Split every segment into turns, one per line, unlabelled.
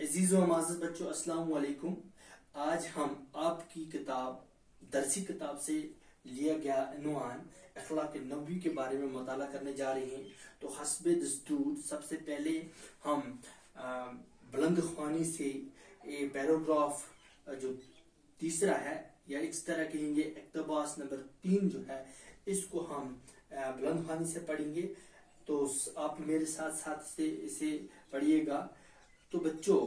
عزیز و معزز بچوں، السلام علیکم۔ آج ہم آپ کی کتاب درسی کتاب سے لیا گیا عنوان اخلاق نبوی کے بارے میں مطالعہ کرنے جا رہے ہیں۔ تو حسب دستور سب سے پہلے ہم بلند خوانی سے پیراگراف جو تیسرا ہے یا اس طرح کہیں گے اقتباس نمبر 3 جو ہے، اس کو ہم بلند خوانی سے پڑھیں گے۔ تو آپ میرے ساتھ ساتھ اسے پڑھیے گا۔ تو بچوں،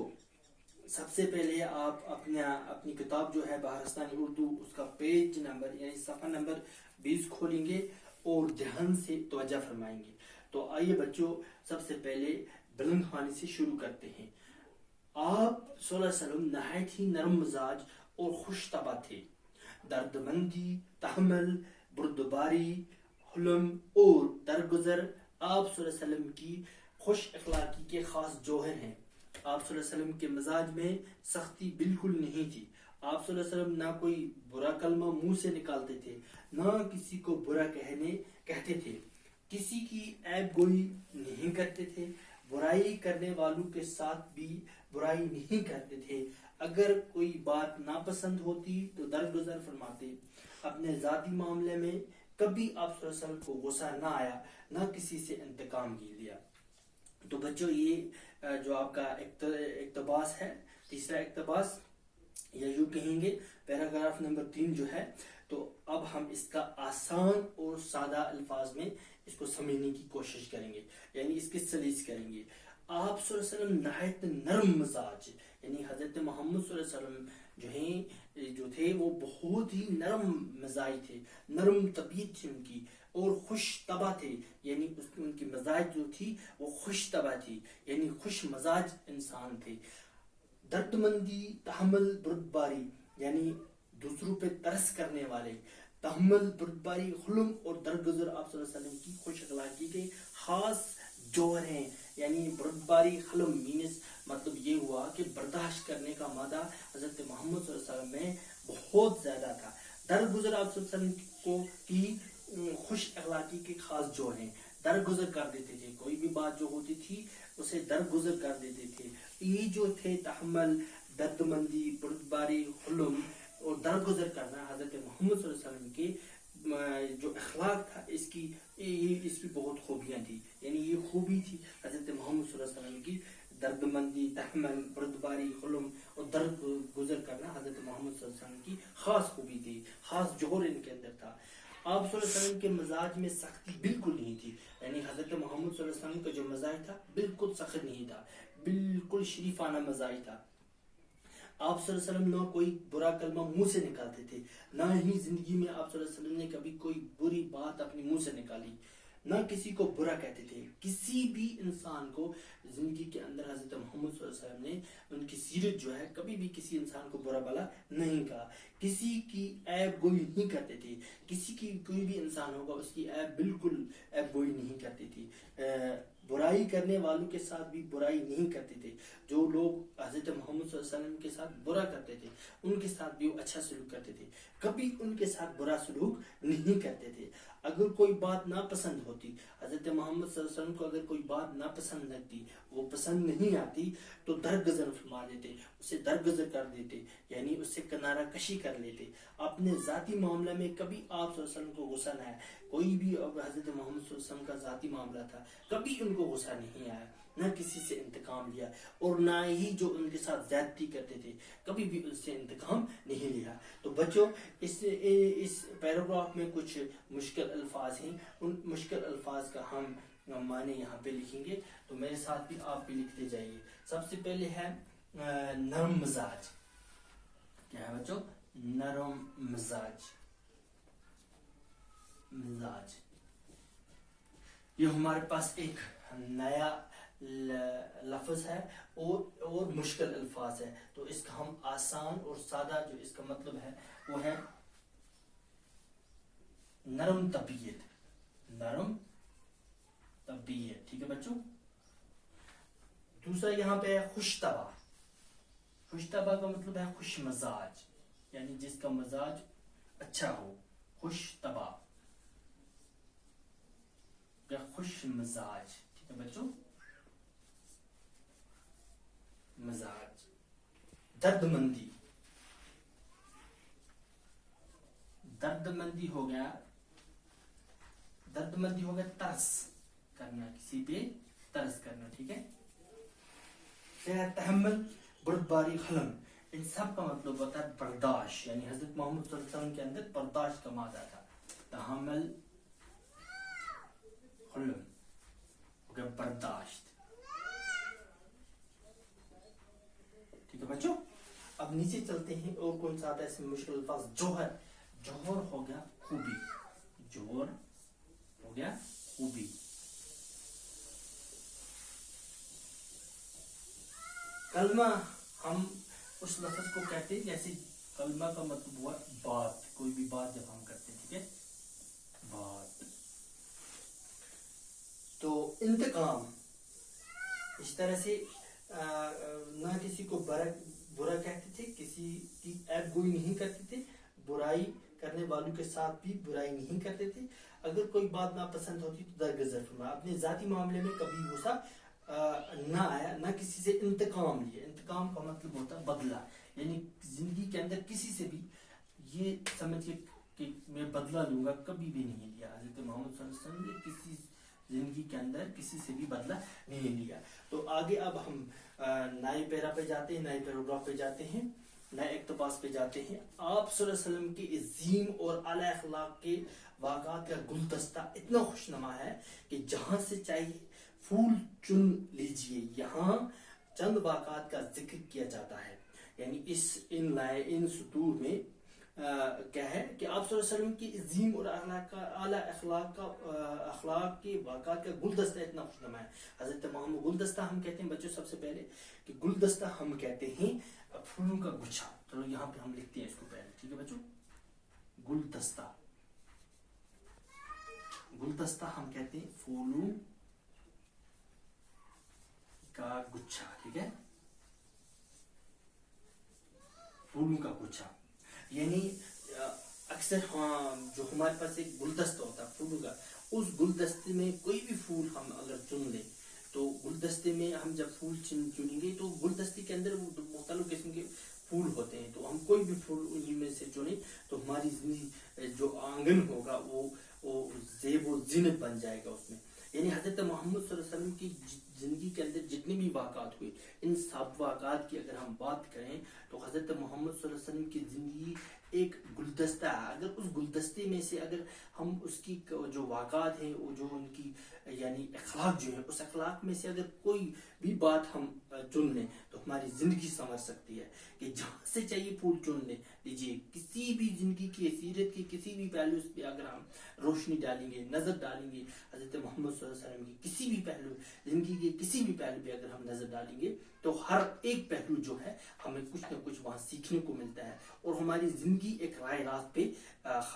سب سے پہلے آپ اپنی کتاب جو ہے بہارستانی اردو، اس کا پیج نمبر یعنی صفحہ نمبر 20 کھولیں گے اور دھیان سے توجہ فرمائیں گے۔ تو آئیے بچوں، سب سے پہلے بلند خوانی سے شروع کرتے ہیں۔ آپ صلی اللہ علیہ وسلم نہایت ہی نرم مزاج اور خوش طبع تھے۔ دردمندی، تحمل، بردباری، حلم اور درگزر آپ صلی اللہ علیہ وسلم کی خوش اخلاقی کے خاص جوہر ہیں۔ آپ صلی اللہ علیہ وسلم کے مزاج میں سختی بالکل نہیں تھی۔ آپ صلی اللہ علیہ وسلم نہ کوئی برا کلمہ منہ سے نکالتے تھے، نہ کسی کو برا کہتے تھے، کسی کی عیب گوئی نہیں کرتے تھے، برائی کرنے والوں کے ساتھ بھی برائی نہیں کرتے تھے۔ اگر کوئی بات ناپسند ہوتی تو درگزر فرماتے۔ اپنے ذاتی معاملے میں کبھی آپ صلی اللہ علیہ وسلم کو غصہ نہ آیا، نہ کسی سے انتقام لیا۔ تو بچوں، یہ جو آپ کا اقتباس ہے، تیسرا اقتباس، یا یوں کہیں گے پیراگراف نمبر 3 جو ہے، تو اب ہم اس کا آسان اور سادہ الفاظ میں اس کو سمجھنے کی کوشش کریں گے، یعنی اس کی سلیس کریں گے۔ آپ صلی اللہ علیہ وسلم نہایت نرم مزاج، یعنی حضرت محمد صلی اللہ علیہ وسلم جو تھے وہ بہت ہی نرم مزاج تھے، نرم طبیعت تھی ان کی، اور خوش طبع تھے، یعنی ان کی مزاج جو تھی وہ خوش طبع تھی، یعنی خوش مزاج انسان تھے۔ دردمندی، تحمل، بردباری، یعنی دوسروں پہ ترس کرنے والے، تحمل، بردباری، حلم اور درگزر آپ صلی اللہ علیہ وسلم کی خوش اخلاقی کے خاص جوہر ہیں۔ یعنی بردباری، حلم مینس مطلب یہ ہوا کہ برداشت کرنے کا مادہ حضرت محمد صلی اللہ علیہ وسلم میں بہت زیادہ تھا۔ درگزر آپ صلی اللہ علیہ وسلم کی خوش اخلاقی کے خاص جوہر ہیں۔ درگزر کر دیتے تھے، کوئی بھی بات جو ہوتی تھی اسے درگزر کر دیتے تھے۔ یہ جو تھے تحمل، دردمندی، بردباری، حلم اور درگزر کرنا، حضرت محمد صلی اللہ علیہ وسلم کے جو اخلاق تھا، اس کی بہت خوبیاں تھی، یعنی یہ خوبی تھی حضرت محمد صلی اللہ علیہ وسلم کی۔ دردمندی، تحمل، بردباری، حلم اور درگزر کرنا حضرت محمد صلی اللہ علیہ وسلم کی خاص خوبی تھی، خاص جوہر ان کے اندر تھا۔ آپ صلی اللہ علیہ وسلم کے مزاج میں سختی بالکل نہیں تھی، یعنی حضرت محمد صلی اللہ علیہ وسلم کا جو مزاج تھا بالکل سخت نہیں تھا، بالکل شریفانہ مزاج تھا۔ آپ صلی اللہ علیہ وسلم نہ کوئی برا کلمہ منہ سے نکالتے تھے، نہ ہی زندگی میں آپ صلی اللہ علیہ وسلم نے کبھی کوئی بری بات اپنے منہ سے نکالی، نہ کسی کو برا کہتے تھے۔ کسی بھی انسان کو زندگی کے اندر حضرت محمد صلی اللہ علیہ وسلم نے ان کی سیرت جو ہے کبھی بھی کسی انسان کو برا بھلا نہیں کہا، کسی کی عیب گوئی نہیں کرتے تھے، کسی کی کوئی بھی انسان ہوگا اس کی بالکل عیب گوئی نہیں کرتے تھے، برائی کرنے والوں کے ساتھ بھی برائی نہیں کرتے تھے۔ جو لوگ حضرت محمد صلی اللہ علیہ وسلم کے ساتھ برا کرتے تھے ان کے ساتھ بھی وہ اچھا سلوک کرتے تھے، کبھی ان کے ساتھ برا سلوک نہیں کرتے تھے۔ اگر کوئی بات ناپسند ہوتی، حضرت محمد صلی اللہ علیہ وسلم کو اگر کوئی بات ناپسند لگتی، وہ پسند نہیں آتی، تو درگزر فرما دیتے، اسے درگزر کر دیتے، یعنی اس سے کنارہ کشی کر لیتے۔ اپنے ذاتی معاملہ میں کبھی آپ صلی اللہ علیہ وسلم کو غصہ نہ آیا، کوئی بھی حضرت محمد صلی اللہ علیہ وسلم کا ذاتی معاملہ تھا، کبھی ان کو غصہ نہیں آیا، نہ کسی سے انتقام لیا، اور نہ ہی جو ان کے ساتھ زیادتی کرتے تھے کبھی بھی ان سے انتقام نہیں لیا۔ تو بچوں، اس پیراگراف میں کچھ مشکل الفاظ ہیں، ان مشکل الفاظ کا ہم معنی یہاں پہ لکھیں گے، تو میرے ساتھ بھی آپ بھی لکھتے جائیے۔ سب سے پہلے ہے نرم مزاج۔ کیا ہے بچوں؟ نرم مزاج۔ یہ ہمارے پاس ایک نیا لفظ ہے اور مشکل الفاظ ہے، تو اس کا ہم آسان اور سادہ جو اس کا مطلب ہے وہ ہے نرم طبیعت۔ نرم طبیعت، ٹھیک ہے بچوں۔ دوسرا یہاں پہ ہے خوش طبع۔ خوش طبع کا مطلب ہے خوش مزاج، یعنی جس کا مزاج اچھا ہو، خوش طبع یا خوش مزاج، ٹھیک ہے بچوں، مزاج۔ درد مندی، درد مندی ہو گیا، درد مندی ہو گیا ترس کرنا، کسی پہ ترس کرنا، ٹھیک ہے. پھر تحمل، بردباری، حلم، ان سب کا مطلب ہوتا ہے برداشت. یعنی حضرت محمد صلی اللہ علیہ وسلم کے اندر برداشت کا مادہ تھا. تحمل، حلم ہو گیا برداشت. ٹھیک ہے بچوں. اب نیچے چلتے ہیں، اور کون سا آتا ہے اس میں مشکل الفاظ؟ جوہر. جوہر ہو گیا خوبی، جوہر ہو گیا خوبی. کلمہ ہم اس لفظ کو کہتے ہیں جیسے کلمہ کا مطلب ہوا بات، کوئی بھی بات جب ہم کرتے ہیں، ٹھیک ہے، بات. تو انتقام، اس طرح سے نہ کسی کو برا کہتے تھے، کسی کی عیب گوئی نہیں کرتے تھے، برائی کرنے والوں کے ساتھ بھی برائی نہیں کرتے تھے. اگر کوئی بات ناپسند ہوتی تو درگزر فرمایا. اپنے ذاتی معاملے میں کبھی غصہ نہ آیا، نہ کسی سے انتقام لیا. انتقام کا مطلب ہوتا ہے بدلہ. یعنی زندگی کے اندر کسی سے بھی یہ سمجھ کے کہ میں بدلہ لوں گا کبھی بھی نہیں لیا. حضرت محمد صلی اللہ علیہ وسلم نے کسی زندگی کے اندر کسی سے بھی بدلہ نہیں لیا. تو آگے اب ہم نئے پیرا پہ جاتے ہیں، نئے پیراگراف پہ جاتے ہیں، نئے اقتباس پہ جاتے ہیں. آپ صلی اللہ علیہ وسلم کے عظیم اور اعلی اخلاق کے واقعات کا گلدستہ اتنا خوشنما ہے کہ جہاں سے چاہیے پھول چن لیجئے. یہاں چند واقعات کا ذکر کیا جاتا ہے. یعنی ان سطور میں کیا ہے کہ آپ صلی اللہ علیہ وسلم کی عظیم اور اعلی اخلاق کے واقعات کا گلدستہ اتنا خوشنما ہے. حضرت محمد، گلدستہ ہم کہتے ہیں بچوں سب سے پہلے کہ گلدستہ ہم کہتے ہیں پھولوں کا گچھا. چلو یہاں پہ ہم لکھتے ہیں اس کو پہلے، ٹھیک ہے بچوں. گلدستہ، گلدستہ ہم کہتے ہیں پھولوں کا گچھا، ٹھیک ہے، پھولوں کا گچھا. یعنی اکثر جو ہمارے پاس ایک گلدستہ ہوتا ہے پھولوں کا، اس گلدستے میں کوئی بھی پھول ہم اگر چن لیں تو گلدستے میں ہم جب پھول چنیں گے تو گلدستے کے اندر مختلف قسم کے پھول ہوتے ہیں. تو ہم کوئی بھی پھول انہی میں سے چنیں تو ہماری زندگی جو آنگن ہوگا وہ زیب و زینت بن جائے گا اس میں. یعنی حضرت محمد صلی اللہ علیہ وسلم کی زندگی کے اندر جتنے بھی واقعات ہوئے، ان سب واقعات کی اگر ہم بات کریں تو حضرت محمد صلی اللہ علیہ وسلم کی زندگی ایک گلدستہ ہے. اگر اس گلدستے میں سے اگر ہم اس کی جو واقعات ہیں، وہ جو ان کی یعنی اخلاق جو ہے، اس اخلاق میں سے اگر کوئی بھی بات ہم چن لیں تو ہماری زندگی سنور سکتی ہے. کہ جہاں سے چاہیے پھول چن لیں لیجیے. کسی بھی زندگی کی سیرت کی کسی بھی پہلو پہ اگر ہم روشنی ڈالیں گے، نظر ڈالیں گے، حضرت محمد صلی اللہ علیہ وسلم کی کسی بھی پہلو، زندگی کے کسی بھی پہلو پہ اگر ہم نظر ڈالیں گے تو ہر ایک پہلو جو ہے ہمیں کچھ نہ کچھ وہاں سیکھنے کو ملتا ہے اور ہماری زندگی ایک رائے راست پہ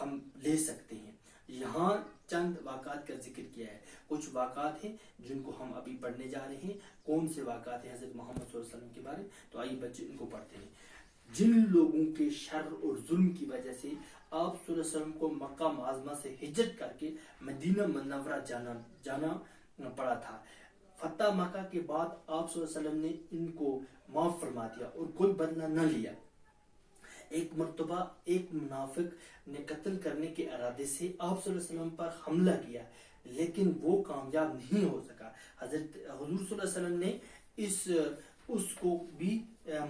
ہم لے سکتے ہیں. یہاں چند واقعات کا ذکر کیا ہے. کچھ واقعات ہیں جن کو ہم ابھی پڑھنے جا رہے ہیں. کون سے واقعات ہیں حضرت محمد صلی اللہ علیہ وسلم کے بارے؟ تو آئیے بچے ان کو پڑھتے ہیں. جن لوگوں کے شر اور ظلم کی وجہ سے آپ صلی اللہ علیہ وسلم کو مکہ معظمہ سے ہجرت کر کے مدینہ منورہ جانا پڑا تھا، فتح مکہ کے بعد آپ صلی اللہ علیہ وسلم نے ان کو معاف فرما دیا اور کوئی بدلہ نہ لیا. ایک مرتبہ ایک منافق نے قتل کرنے کے ارادے سے آپ صلی اللہ علیہ وسلم پر حملہ کیا لیکن وہ کامیاب نہیں ہو سکا. حضور صلی اللہ علیہ وسلم نے اس کو بھی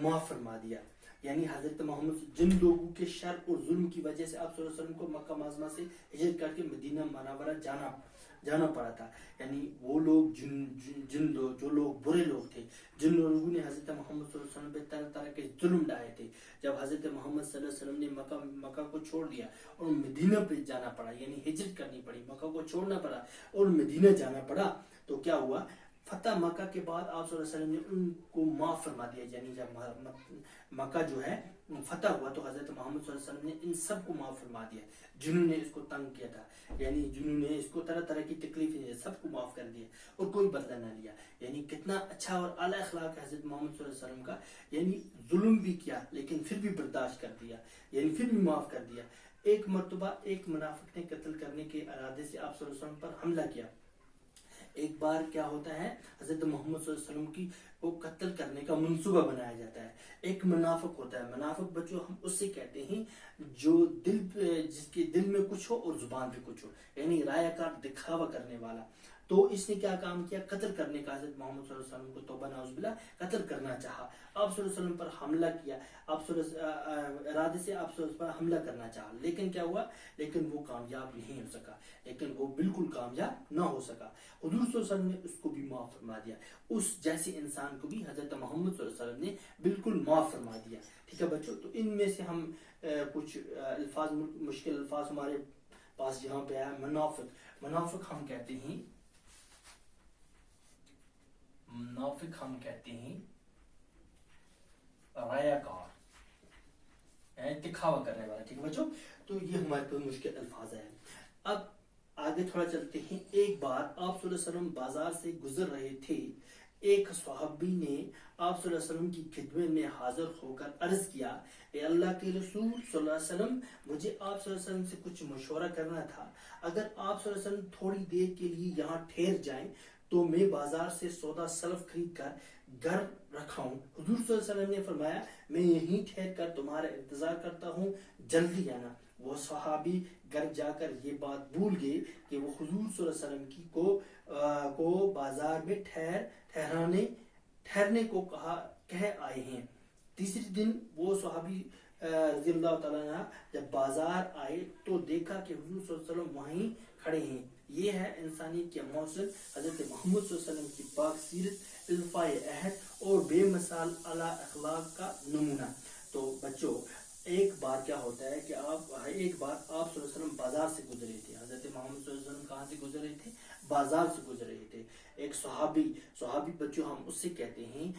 معاف فرما دیا. یعنی حضرت محمد جن لوگوں کے شر اور ظلم کی وجہ سے آپ صلی اللہ علیہ وسلم کو مکہ معظمہ سے ہجرت کر کے مدینہ منورہ جانا پڑا تھا، یعنی وہ لوگ جو لوگ برے لوگ تھے، جن لوگوں نے حضرت محمد صلی اللہ علیہ وسلم پہ طرح طرح کے ظلم ڈھائے تھے. جب حضرت محمد صلی اللہ علیہ وسلم نے مکہ کو چھوڑ دیا اور مدینہ پہ جانا پڑا، یعنی ہجرت کرنی پڑی، مکہ کو چھوڑنا پڑا اور مدینہ جانا پڑا، تو کیا ہوا؟ فتح مکہ کے بعد آپ صلی اللہ علیہ وسلم نے ان کو معاف فرما دیا. یعنی جب مکہ جو ہے فتح ہوا تو حضرت محمد صلی اللہ علیہ وسلم نے ان سب کو معاف فرما دیا جنہوں نے اس کو تنگ کیا تھا، یعنی جنہوں نے اس کو طرح طرح کی تکلیفیں دی، سب کو معاف کر دیا اور کوئی بدلہ نہ لیا. یعنی کتنا اچھا اور اعلیٰ اخلاق ہے حضرت محمد صلی اللہ علیہ وسلم کا. یعنی ظلم بھی کیا لیکن پھر بھی برداشت کر دیا، یعنی پھر بھی معاف کر دیا. ایک مرتبہ ایک منافق نے قتل کرنے کے ارادے سے آپ صلی اللہ علیہ وسلم پر حملہ کیا. ایک بار کیا ہوتا ہے، حضرت محمد صلی اللہ علیہ وسلم کی کو قتل کرنے کا منصوبہ بنایا جاتا ہے. ایک منافق ہوتا ہے. منافق بچوں ہم اس سے کہتے ہیں جو جس کے دل میں کچھ ہو اور زبان پہ کچھ ہو, یعنی رائے کار, دکھاوا کرنے والا. تو اس نے کیا کام کیا, قتل کرنے کا, حضرت محمد صلی اللہ علیہ وسلم کو توبہ نعوذ باللہ قتل کرنا چاہا. آپ صلی اللہ علیہ وسلم پر حملہ کیا, آپ ارادے سے آپ صلی اللہ علیہ وسلم پر حملہ کرنا چاہا, لیکن کیا ہوا, لیکن وہ کامیاب نہیں ہو سکا, لیکن وہ بالکل کامیاب نہ ہو سکا. حضور صلی اللہ علیہ وسلم نے اس کو بھی معاف فرما دیا. اس جیسے انسان کو بھی حضرت محمد صلی اللہ علیہ وسلم نے بالکل معاف فرما دیا. ٹھیک ہے بچوں, تو ان میں سے ہم کچھ الفاظ, مشکل الفاظ ہمارے پاس یہاں پہ آیا. منافق, منافق ہم کہتے ہیں, منافق ہم کہتے ہیں رائے کار, دکھاوا کرنے والا. ٹھیک ہے بچوں, تو یہ ہمارے پاس مشکل الفاظ ہیں. اب آگے تھوڑا چلتے ہیں. ایک بار آپ صلی اللہ علیہ وسلم بازار سے گزر رہے تھے. ایک صحابی نے آپ صلی اللہ علیہ وسلم کی خدمت میں حاضر ہو کر عرض کیا, اے اللہ کے رسول صلی اللہ علیہ وسلم, مجھے آپ صلی اللہ علیہ وسلم سے کچھ مشورہ کرنا تھا. اگر آپ صلی اللہ علیہ وسلم تھوڑی دیر کے لیے یہاں ٹھہر جائیں تو میں بازار سے سودا سلف خرید کر گھر رکھاؤں. حضور صلی اللہ علیہ وسلم نے فرمایا, میں یہیں ٹھہر کر تمہارا انتظار کرتا ہوں, جلدی آنا. وہ صحابی گھر جا کر یہ بات بھول گئے کہ وہ حضور صلی اللہ علیہ وسلم کو بازار میں ٹھہرنے کو کہہ آئے ہیں. تیسرے دن وہ صحابی رضی اللہ تعالیٰ عنہ جب بازار آئے تو دیکھا کہ حضور صلی اللہ علیہ وسلم وہیں کھڑے ہیں. یہ ہے انسانیت کے محسن حضرت محمد صلی اللہ علیہ وسلم کی پاک سیرت, الفائے عہد اور بے مثال اعلیٰ اخلاق کا نمونہ. تو بچوں, ایک بار کیا ہوتا ہے کہ ایک بار آپ صلی اللہ علیہ وسلم بازار سے گزرے تھے. حضرت محمد صلی اللہ علیہ وسلم کہاں سے گزر رہے تھے, بازار سے گزر رہے تھے. ایک صحابی بچوں ہم اس سے کہتے ہیں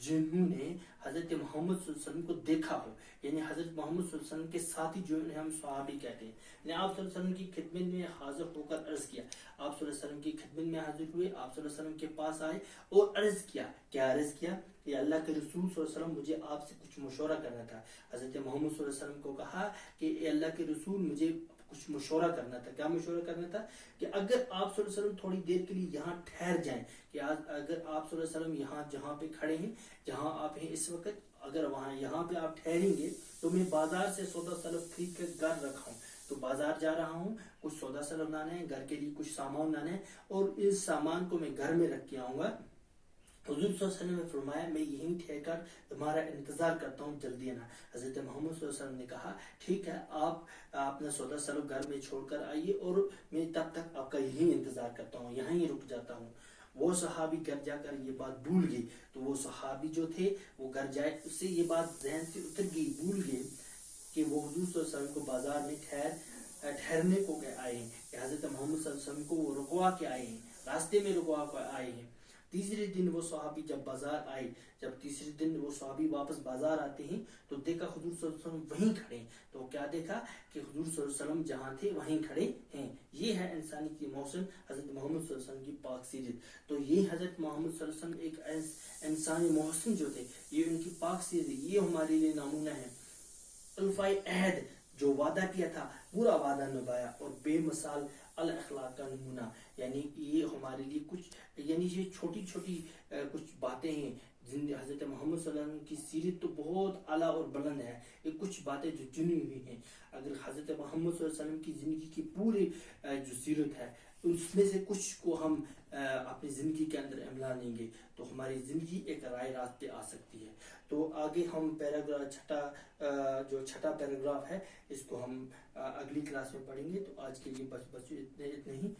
جنہوں نے حضرت محمد صلی اللہ علیہ وسلم کو دیکھا ہو, یعنی حضرت محمد صلی اللہ علیہ وسلم کے ساتھی جو انہیں ہم صحابی کہتے ہیں. یعنی آپ صلی اللہ علیہ وسلم کی خدمت میں حاضر ہو کر عرض کیا, آپ صلی اللہ علیہ وسلم کی خدمت میں حاضر ہوئے, آپ صلی اللہ علیہ وسلم کے پاس آئے اور عرض کیا. کیا عرض کیا, کہ اللہ کے رسول صلی اللہ علیہ وسلم, مجھے آپ سے کچھ مشورہ کرنا تھا. حضرت محمد صلی اللہ علیہ وسلم کو کہا کہ اے اللہ کے رسول, مجھے کچھ مشورہ کرنا تھا. کیا مشورہ کرنا تھا, کہ اگر آپ صلی اللہ علیہ وسلم تھوڑی دیر کے لیے یہاں ٹھہر جائیں, کہ اگر آپ صلی اللہ علیہ وسلم یہاں جہاں پہ کھڑے ہیں, جہاں آپ ہیں اس وقت, اگر یہاں پہ آپ ٹھہریں گے تو میں بازار سے سودا سلف خرید کر گھر رکھاؤں. تو بازار جا رہا ہوں, کچھ سودا سلف لانا ہے, گھر کے لیے کچھ سامان لانا ہے, اور اس سامان کو میں گھر میں رکھ کے آؤں گا. حضور صلی اللہ علیہ وسلم نے فرمایا, میں یہیں ٹھہر کر تمہارا انتظار کرتا ہوں, جلدی آنا. حضرت محمد صلی اللہ علیہ وسلم نے کہا, ٹھیک ہے, آپ اپنا سودا سلف گھر میں چھوڑ کر آئیے اور میں تب تک آپ کا یہیں انتظار کرتا ہوں, یہیں رک جاتا ہوں. وہ صحابی گھر جا کر یہ بات بھول گئے. تو وہ صحابی جو تھے وہ گھر جائے, اس سے یہ بات ذہن سے اتر گئی, بھول گئے کہ وہ حضور صلی اللہ علیہ وسلم کو بازار میں ٹھہرنے کو آئے ہیں, کہ حضرت محمد صلی اللہ علیہ وسلم کو وہ رکوا کے آئے ہیں, راستے میں رکوا کے آئے ہیں. تیسرے دن وہ صحابی جب بازار آئے, جب تیسرے دن وہ صحابی واپس بازار آتے ہیں تو دیکھا حضور صلی اللہ علیہ وسلم وہیں کھڑے ہیں. تو کیا دیکھا, کہ حضور صلی اللہ علیہ وسلم جہاں تھے وہیں کھڑے ہیں. یہ ہے انسانی کی محسن حضرت محمد صلی اللہ علیہ وسلم کی پاک سیرت. تو یہ حضرت محمد صلی اللہ علیہ وسلم ایک انسانی محسن جو تھے, یہ ان کی پاک سیرت, یہ ہمارے لیے نمونہ ہے. الفائے عہد, جو وعدہ کیا تھا پورا وعدہ نبھایا, اور بے مثال الاخلاق کا نمونہ. یعنی یہ ہمارے لیے کچھ, یعنی یہ چھوٹی چھوٹی کچھ باتیں ہیں جن حضرت محمد صلی اللہ علیہ وسلم کی سیرت تو بہت اعلیٰ اور بلند ہے. یہ کچھ باتیں جو چنی ہوئی ہیں. اگر حضرت محمد صلی اللہ علیہ وسلم کی زندگی کی پوری جو سیرت ہے, اس میں سے کچھ کو ہم اپنی زندگی کے اندر عملا لیں گے تو ہماری زندگی ایک رائے راست پہ آ سکتی ہے. تو آگے ہم چھٹا پیراگراف ہے, اس کو ہم اگلی کلاس میں پڑھیں گے. تو آج کے لیے بس اتنے ہی.